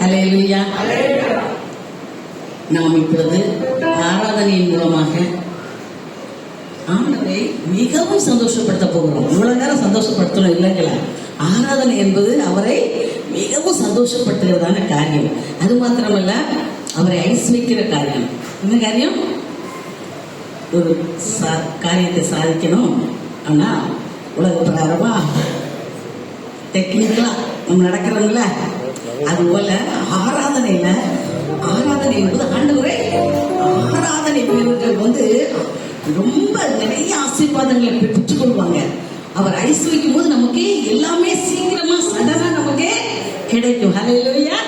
ஹல்லேலூயா. நாம் இப்பொழுது ஆராதனையின் மூலமாக ஆண்டவரை மிகவும் சந்தோஷப்படுத்த போகிறோம். இவ்வளவு நேரம் சந்தோஷப்படுத்தணும் இல்லைங்களா? ஆராதனை என்பது அவரை மிகவும் சந்தோஷப்படுத்துகிறதான காரியம். அது மாத்திரமல்ல, அவரை ஐஸ்வரிக்கிற காரியம். என்ன காரியம்? ஒரு காரியத்தை சாதிக்கணும். ஆனா உலக பிரகாரமா டெக்னிக்கலா நம்ம நடக்கிறோம்ல, அது போல ஆராதனை என்பது ஆண்டவரை ஆராதனை பெறுவர்கள் ரொம்ப நிறைய ஆசீர்வாதங்களை பெற்றுக் கொள்வாங்க. அவர் ஐஸ்வரிக்கும் போது நமக்கு எல்லாமே சீக்கிரமா சடனா நமக்கு கிடைக்கும். ஹல்லேலூயா.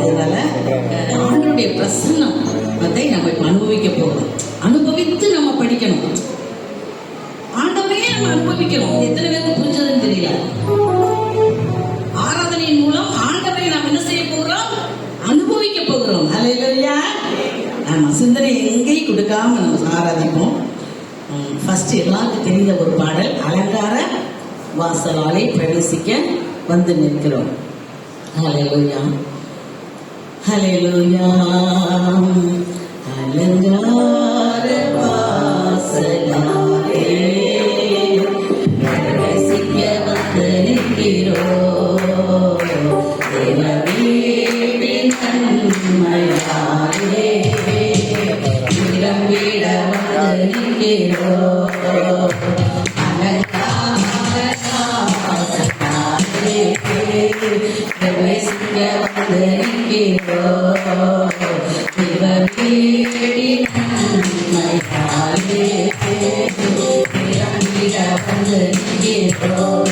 அதனால ஆண்டவருடைய பிரசன்னத்தை நம்ம இப்ப அனுபவிக்க போகிறோம். அனுபவித்து நம்ம படிக்கணும். ஆண்டவரையே நம்ம அனுபவிக்கணும். எத்தனை பேருக்கு புரிஞ்சதுன்னு தெரியல. ஆராதனையின் மூலம் ஆண்டவரை நாம் என்ன செய்ய போகிறோம்? அனுபவிக்க போகிறோம். ஹல்லேலூயா. நம்ம சிந்தனை எங்கேயும் கொடுக்காம நம்ம ஆராதிப்போம். ஃபர்ஸ்ட் எல்லாருக்கும் தெரிந்த ஒரு பாடல், அலங்கார வாசலாலை பிரவேசிக்க வந்து நிற்கிறோம். ஹல்லேலூயா, ஹல்லேலூயா. அலங்கார வாசலாலை பிரவேசிக்க வந்து நிற்கிறோம். தேவனீரின் நன்மையாலே விட வந்து நிற்கிறோம். பிரவேசிக்க வந்து நிற்கிறோம். தேவனீரின் நன்மையாலே விட வந்து நிற்கிறோம்.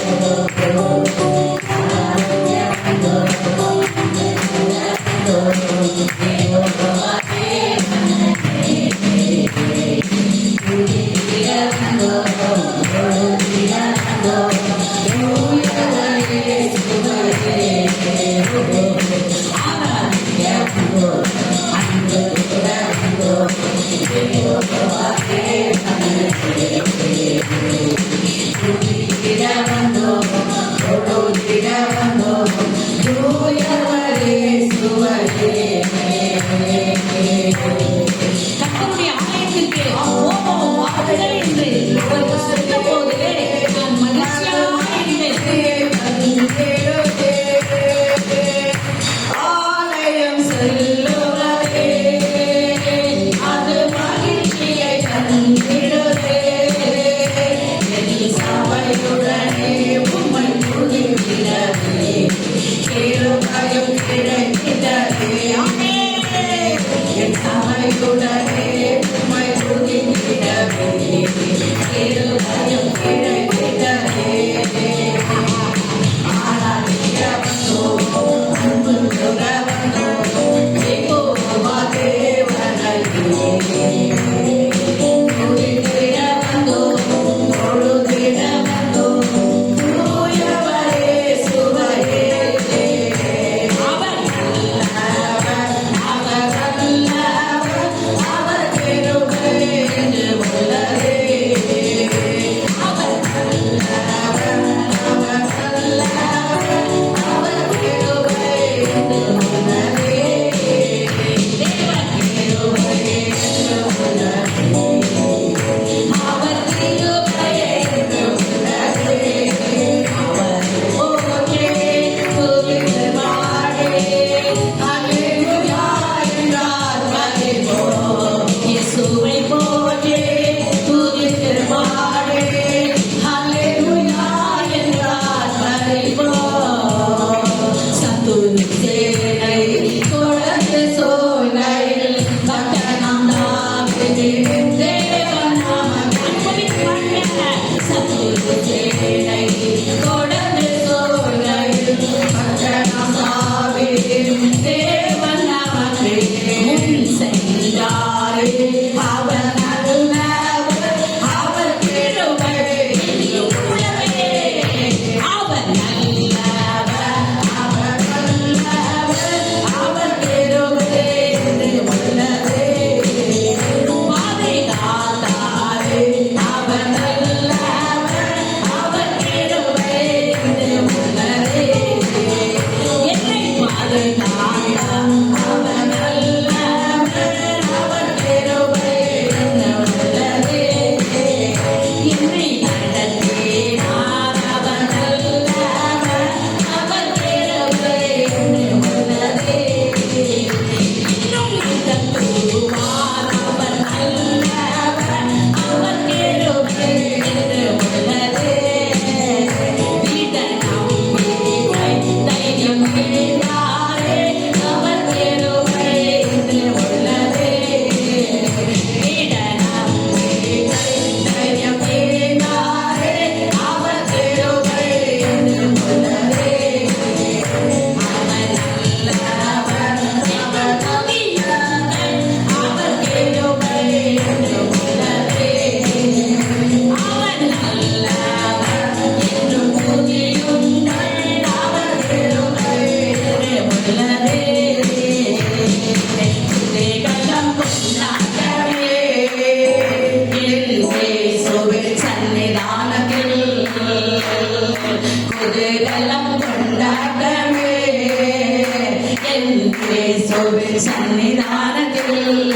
சன்னிதானத்தில்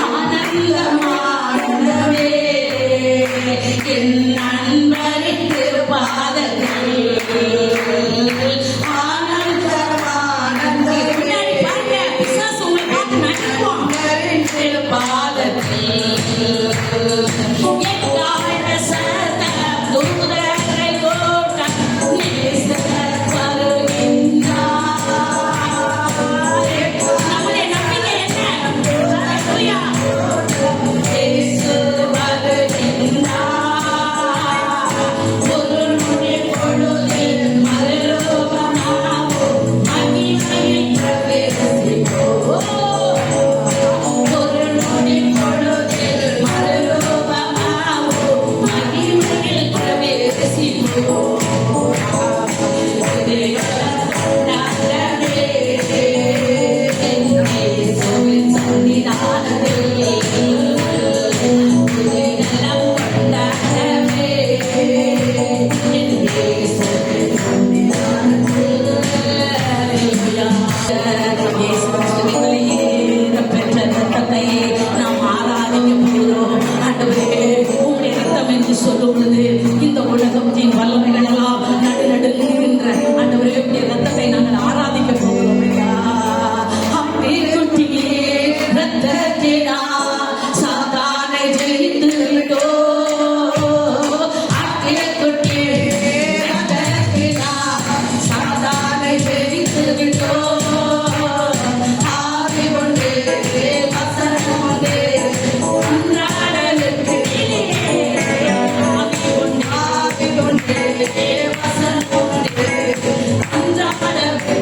ஆனந்தமானவே என் நண்பரின் திருப்பாதத்தில் இந்த உலகத்தின் வல்லமைகள் எல்லாம் நடுநடுங்குகின்ற ஆண்டவரே உம்முடைய ரத்தத்தை நாங்கள் ஆராதிக்க போகிறோம் ஐயா. ஆட்டுக்குட்டியே ரத்தத்தினா சாத்தானை ஜெயித்து விட்டோம். ஆட்டுக்குட்டியே ரத்தத்தினா சாத்தானை ஜெயித்து விட்டோம். ஆவி கொண்டு வசனம் கொண்டு அன்றாடலுக்கு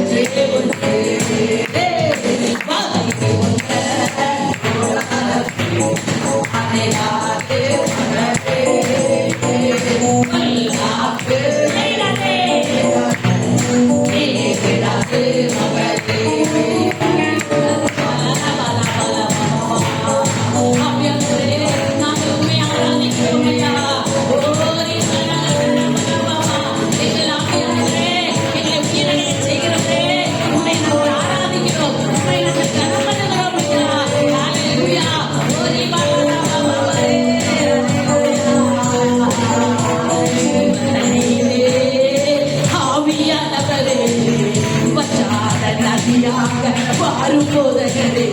வரும்போதகரே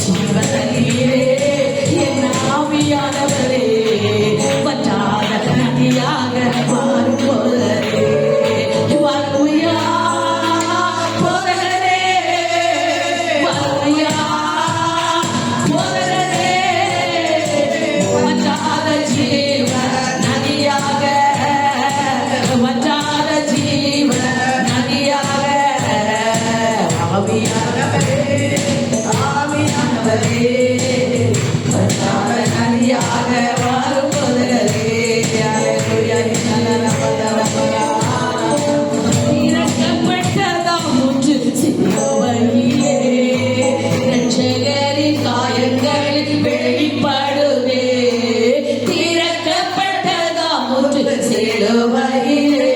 ஜீவனீரே என் ஆவியானவரே பற்றாத நதியாக வரும்போதரே வருயா போதகரே வருயா போதகரே பற்றாத ஜீவ நதியாக பற்றாத ஜீவ நதியாக ஆவியானவரே ஆவியானவரே பற்றாத நதியாக வரும்போதரே இறக்கப்பட்டதாம் முற்று சிலுவையிலே இரட்சகரின் காயங்களில் வெளிப்படுவே. திறக்கப்பட்டதாம் முற்று சிலுவையிலே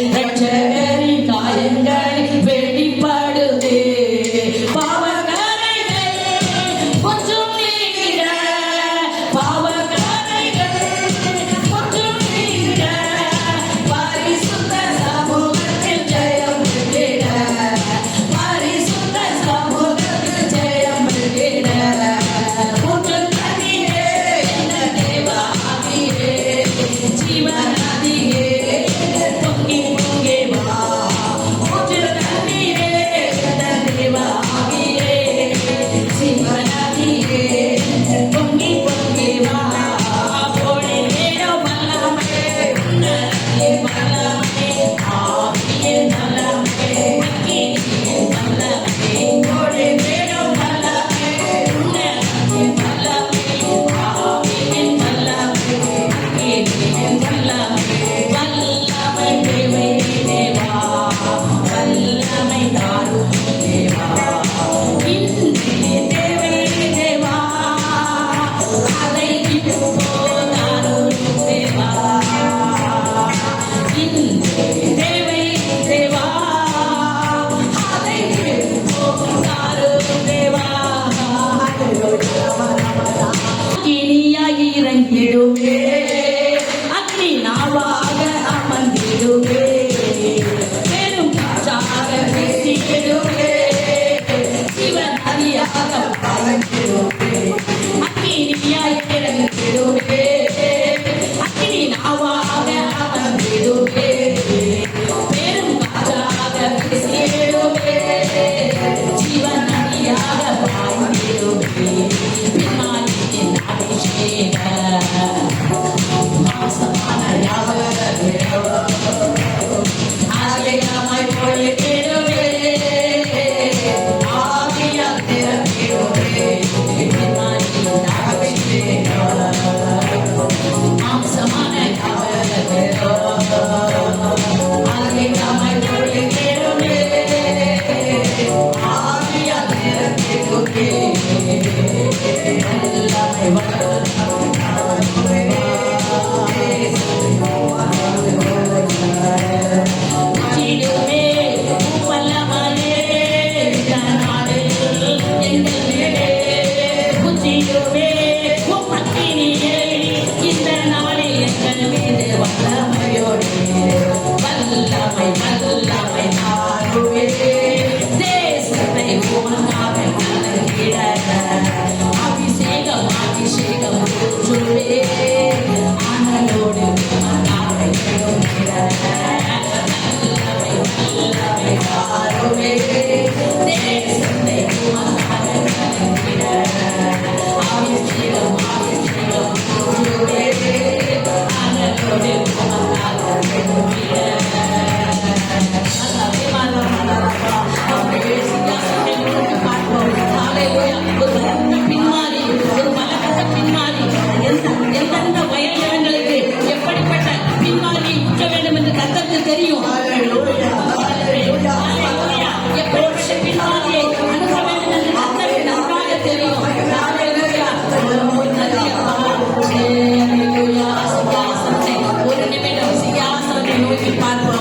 இரட்சகரின் காயங்களில் வெளிப்படுவே. பாய்ந்திடுமே, ஜீவன் நதியாக பாய்ந்திடுமே, பின்மாரியின் அபிஷேக மாசமான யாவரையோ அதிகமாய் பொழிந்திடுமே, ஆவியால் நிரம்பிடுமே, பின்மாரியின் அபிஷேக மாசமான யாவரையோ அதிகமாய் பொழிந்திடுமே, ஆவியால் நிரம்பிடுமே, எல்லாமே புற்றிடுமே வல்லமலே நாளில் எங்கள் மேலே, புற்றிடுமே பத்தினியே இந்த நாளில் எங்கள் மீது வல்லமையோடு, வல்லமை வல்லமை நாடுவே, தேசத்தை உமக்காக நல்கிட அபிஷேகம் அபிஷேகம் ஊற்றுவே, ஆனலோடு உமக்காக நல்கிட வல்லமை வல்லமை நாடுவே, தேசத்தை உமக்காக நல்கிட அபிஷேகம் அபிஷேகம் ஊற்றுவே, ஆனலோடு உமக்காக நல்கிட. பின்மாறி ஒரு மலக்கட்ட பின்மாறி எந்தெந்த வயல் நிலங்களுக்கு எப்படிப்பட்ட பின்மாறி முற்ற வேண்டும் என்று கர்த்தருக்கு தெரியும். எப்படிப்பட்ட பின்மாரியை அணுக வேண்டும் என்று கர்த்தருக்கு நன்றாக தெரியும். சிங்காசனத்தை ஒரு நிமிடம் சிங்காசனத்தை நோக்கி பார்ப்போம்.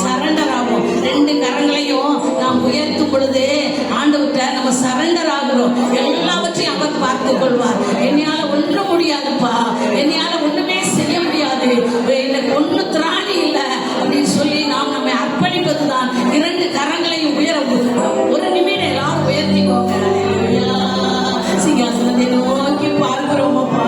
சரண்டர் ஆகும். ரெண்டு கரங்களையும் நாம் உயர்த்தும் பொழுது ஆண்டவர்கிட்ட நம்ம சரண்டர் ஆகிறோம். எல்லாவற்றையும் அவர் பார்த்துக் கொள்வார். என்னையால ஒன்றும் முடியாதுப்பா, என்னையால ஒண்ணுமே செய்ய முடியாது, எனக்கு ஒண்ணு திராணி இல்லை அப்படின்னு சொல்லி நாம் நம்மை அர்ப்பணிப்பதுதான். இரண்டு கரங்களையும் உயர ஒரு நிமிடம் எல்லாரும் உயர்த்திக்கோங்க. சிங்காசனத்தை நோக்கி பார்க்கிறோம் அப்பா.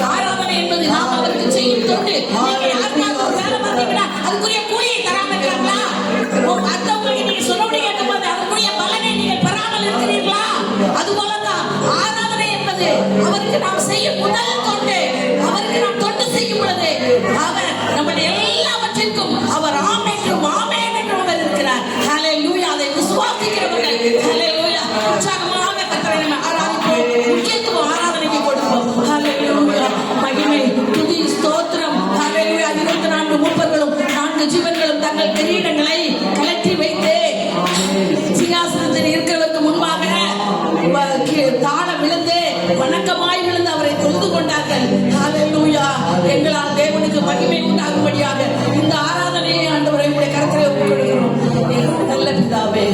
ஆராதனை என்பது நாம் அவருக்கு செய்யும் தொண்டு. அவர் நம்முடைய எல்லாவற்றிற்கும் அவர் ஆமென் என்றும் ஆமென் என்றும் அவர் இருக்கிறார். ஹல்லேலூயா. அதை விசுவாசிக்கிறவர்கள் ஹல்லேலூயா உற்சாகமாக கர்த்தரை நம்ம ஆராதிப்போம். முக்கியத்துவம் ஆராதனைக்கு கொடுப்போம். ஹல்லேலூயா. மகிமை துதி ஸ்தோத்திரம். ஹல்லேலூயா. 24 மூப்பர்களும் 4 ஜீவன்களும் தங்கள் கிரீடங்களை கலற்றி வைத்து சிங்காசனத்தில் இருக்கிறவருக்கு முன்பாக தாளம் விழுந்து வணக்கமாய் விழுந்து அவரை தொழுது கொண்டார்கள். ஹல்லேலூயா. எங்களால் தேவனுக்கு மகிமை உண்டாகும்படியாக இந்த ஆராதனையை ஆண்டவரை உடைய கரத்திலே ஒப்புக்கொடுக்கிறோம். நல்ல பிதாவே.